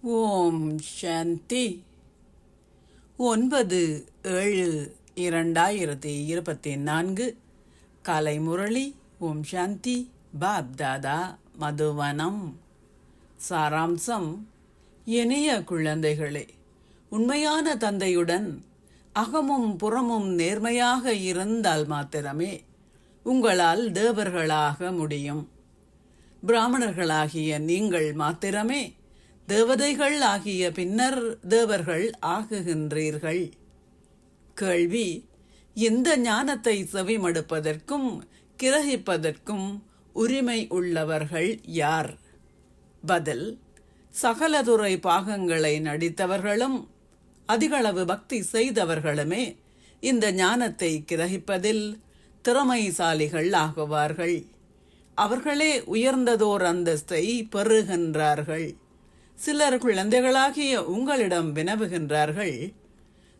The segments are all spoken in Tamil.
ஓம் சாந்தி. 9/7/2024 காலை முரளி. ஓம் சாந்தி. பாப் தாதா, மதுவனம். சாராம்சம்: இனிய குழந்தைகளே, உண்மையான தந்தையுடன் அகமும் புறமும் நேர்மையாக இருந்தால் மாத்திரமே உங்களால் தேவர்களாக முடியும். பிராமணர்களாகிய நீங்கள் மாத்திரமே தேவதைகள் ஆகிய பின்னர் தேவர்கள் ஆகுகின்றீர்கள். கேள்வி: இந்த ஞானத்தை செவிமடுப்பதற்கும் கிரகிப்பதற்கும் உரிமை உள்ளவர்கள் யார்? பதில்: சகலதுறை பாகங்களை நடித்தவர்களும் அதிகளவு பக்தி செய்தவர்களுமே இந்த ஞானத்தை கிரகிப்பதில் திறமைசாலிகள் ஆகுவார்கள். அவர்களே உயர்ந்ததோர் அந்தஸ்தை பெறுகின்றார்கள். சிலர் குழந்தைகளாகிய உங்களிடம் வினவுகின்றார்கள்,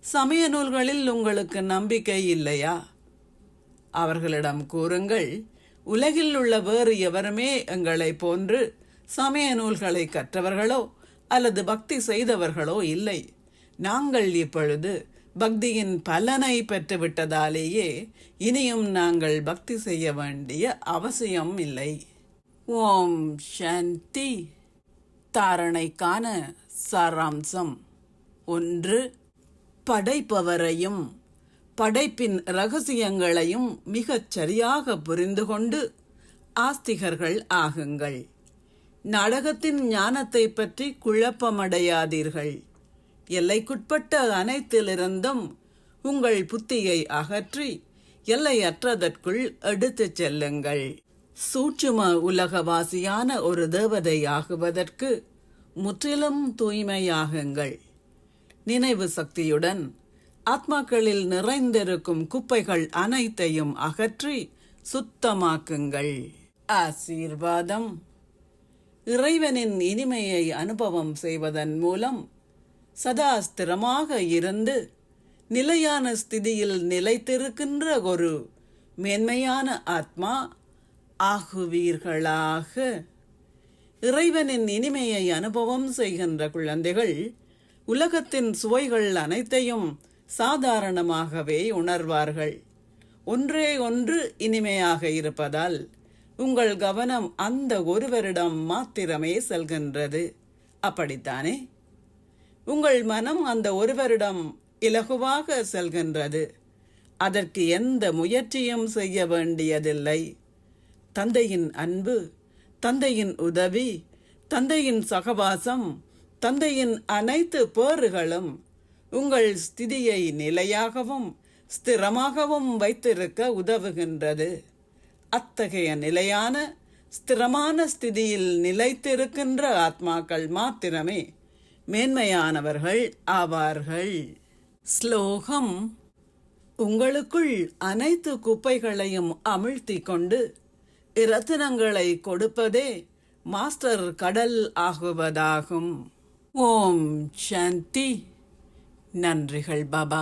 சமய நூல்களில் உங்களுக்கு நம்பிக்கை இல்லையா? அவர்களிடம் கூறுங்கள், உலகில் உள்ள வேறு எவருமே எங்களை போன்று சமய நூல்களை கற்றவர்களோ அல்லது பக்தி செய்தவர்களோ இல்லை. நாங்கள் இப்பொழுது பக்தியின் பலனை பெற்றுவிட்டதாலேயே இனியும் நாங்கள் பக்தி செய்ய வேண்டிய அவசியம் இல்லை. ஓம் சாந்தி. தாரணைக்கான சாராம்சம்: 1. படைப்பவரையும் படைப்பின் இரகசியங்களையும் மிகச் சரியாக புரிந்து கொண்டு ஆஸ்திகர்கள் ஆகுங்கள். நாடகத்தின் ஞானத்தை பற்றி குழப்பமடையாதீர்கள். எல்லைக்குட்பட்ட அனைத்திலிருந்தும் உங்கள் புத்தியை அகற்றி எல்லையற்றதற்குள் எடுத்துச் செல்லுங்கள். சூட்சும உலகவாசியான ஒரு தேவதை ஆகுவதற்கு முற்றிலும் தூய்மையாகுங்கள். நினைவு சக்தியுடன் ஆத்மாக்களில் நிறைந்திருக்கும் குப்பைகள் அனைத்தையும் அகற்றி சுத்தமாக்குங்கள். ஆசீர்வாதம்: இறைவனின் இனிமையை அனுபவம் செய்வதன் மூலம் சதா ஸ்திரமாக இருந்து நிலையான ஸ்திதியில் நிலைத்திருக்கின்ற ஒரு மேன்மையான ஆத்மா ஆகுவீர்களாக. இறைவனின் இனிமையை அனுபவம் செய்கின்ற குழந்தைகள் உலகத்தின் சுவைகள் அனைத்தையும் சாதாரணமாகவே உணர்வார்கள். ஒன்றே ஒன்று இனிமையாக இருப்பதால் உங்கள் கவனம் அந்த ஒருவரிடம் மாத்திரமே செல்கின்றது. அப்படித்தானே? உங்கள் மனம் அந்த ஒருவரிடம் இலகுவாக செல்கின்றது. அதற்கு எந்த முயற்சியும் செய்ய வேண்டியதில்லை. தந்தையின் அன்பு, தந்தையின் உதவி, தந்தையின் சகவாசம், தந்தையின் அனைத்து பேறுகளும் உங்கள் ஸ்திதியை நிலையாகவும் ஸ்திரமாகவும் வைத்திருக்க உதவுகின்றது. அத்தகைய நிலையான ஸ்திரமான ஸ்திதியில் நிலைத்திருக்கின்ற ஆத்மாக்கள் மாத்திரமே மேன்மையானவர்கள் ஆவார்கள். ஸ்லோகம்: உங்களுக்குள் அனைத்து குப்பைகளையும் அமிழ்த்தி கொண்டு இரத்தினங்களை கொடுப்பதே மாஸ்டர் கடல் ஆகுவதாகும். ஓம் சாந்தி. நன்றிகள் பாபா.